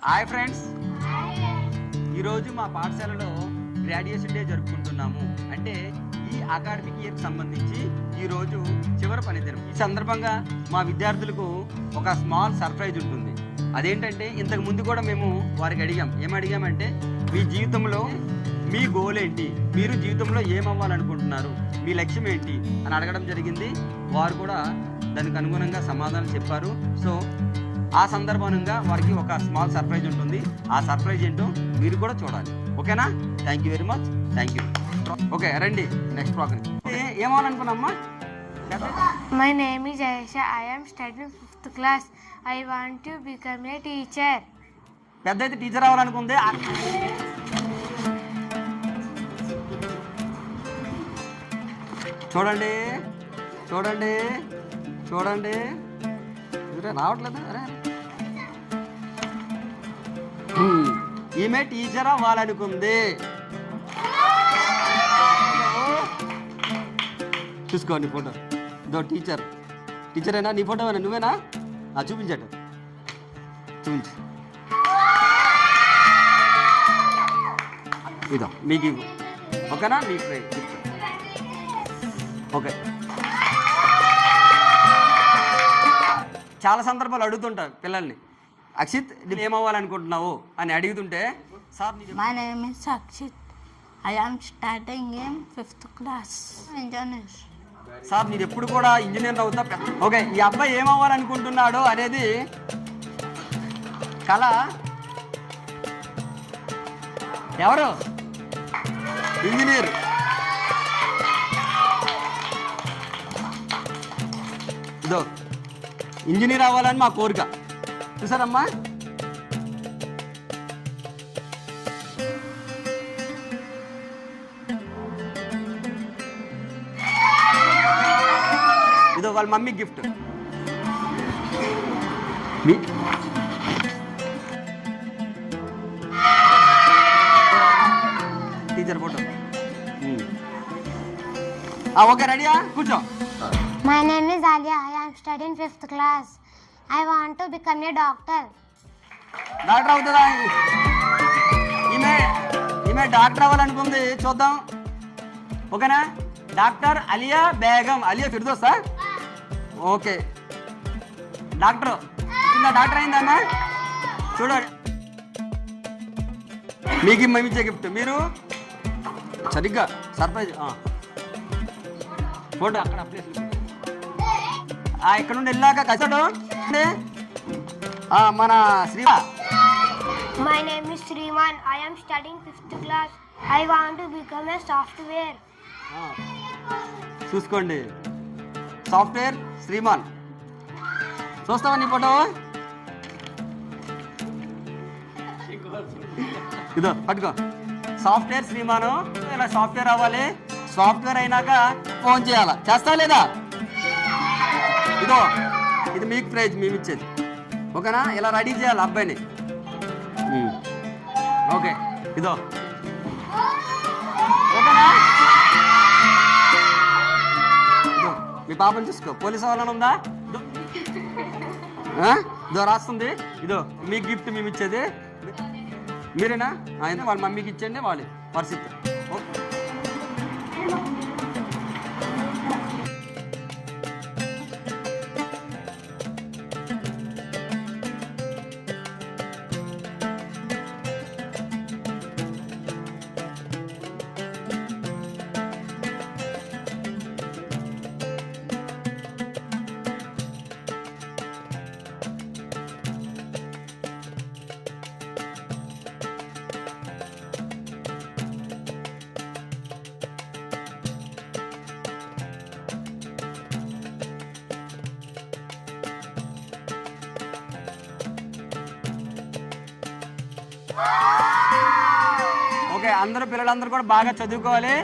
Hi friends, ఈరోజు మా పాఠశాలలో గ్రాడ్యుయేషన్ డే జరుపుకుంటున్నాము. అంటే ఈ అకాడమిక్ ఇయర్కి సంబంధించి ఈరోజు చివరి పనిదినం. ఈ సందర్భంగా మా విద్యార్థులకు ఒక స్మాల్ సర్ప్రైజ్ ఉంటుంది. అదేంటంటే ఇంతకు ముందు కూడా మేము వారికి ఏమడిగామంటే మీ జీవితంలో మీ గోల్ ఏంటి, మీరు జీవితంలో ఏమవ్వాలనుకుంటున్నారు, మీ లక్ష్యం ఏంటి అని అడగడం జరిగింది. వారు కూడా దానికి అనుగుణంగా సమాధానం చెప్పారు. సో ఆ సందర్భంగా వారికి ఒక స్మాల్ సర్ప్రైజ్ ఉంటుంది. ఆ సర్ప్రైజ్ ఏంటో మీరు కూడా చూడాలి. ఓకేనా? Thank you very much. Thank you. Okay, రండి నెక్స్ట్ ప్రోగ్రామ్. ఏమవ్వాలనుకున్నామ్మా? My name is Aisha. I am studying 5th class. I want to become a teacher. పెద్ద అయితే టీచర్ అవ్వాలనుకుంది. చూడండి చూడండి చూడండి, రావట్లేదు. అరే ఈమె టీచర్ అవ్వాలనుకుంది. చూసుకోండి ఫోటో. ఇదో టీచర్. టీచరేనా? నీ ఫోటో నువ్వేనా? చూపించట, చూపించు. ఇదో మీకు ఓకేనా? మీ ఫ్రెండ్. ఓకే, చాలా సందర్భాలు అడుగుతుంటారు పిల్లల్ని, అక్షిత్ నువ్వు ఏమవ్వాలనుకుంటున్నావు అని అడుగుతుంటే, sir My name is Akshit. I am studying in 5th class. Engineer. Sir నేను ఎప్పుడు కూడా ఇంజనీర్ అవుతా. ఓకే, ఈ అబ్బాయి ఏమవ్వాలనుకుంటున్నాడు అనేది కళ. ఎవరు? ఇంజనీర్. ఇదో ఇంజనీర్ అవ్వాలని మా కోరిక. చూసారమ్మా? ఇదో వాళ్ళ mummy gift. Teacher photo. Okay, రెడీయా? కూర్చో. My name is Alia. I am studying 5th class. I want to become a doctor. Doctor అవుతుందా? ఈమె డాక్టర్ అవ్వాలనుకుంది. చూద్దాం. ఓకేనా? Doctor Aliya Begum. Aliya Firdosa? Okay, doctor. చిన్న డాక్టర్ అయిందమ్మా. చూడండి, మీకు మేము ఇచ్చే గిఫ్ట్. మీరు సరిగ్గా సర్ప్రైజ్ ఫోటో అక్కడ ప్లేస్. ఇక్కడ నుండి వెళ్ళాక కసడు మన Shri. My name is Sriman. I am studying 5th class. I want to become a software. చూసుకోండి, సాఫ్ట్వేర్ శ్రీమాన్. చూస్తావా నీ ఫోటో? ఇదో పట్టుకో. సాఫ్ట్వేర్ శ్రీమాను. ఇలా సాఫ్ట్వేర్ అవ్వాలి. సాఫ్ట్వేర్ అయినాక ఫోన్ చేయాలా? చేస్తా లేదా? ఇదో ఇది మీకు ప్రైజ్ మేము ఇచ్చేది. ఓకేనా? ఇలా రెడీ చేయాలి అబ్బాయిని. ఓకే, ఇదో ఓకేనా? ఇదో మీ పాపని చూసుకో. పోలీస్ అవ్వాలని ఉందా? ఇదో రాస్తుంది. ఇదో మీ గిఫ్ట్ మేము ఇచ్చేది. మీరేనా? ఆయన వాళ్ళ మమ్మీకి ఇచ్చండి. వాళ్ళ పరిస్థితి. ఓకే, అందరూ పిల్లలందరూ కూడా బాగా చదువుకోవాలి.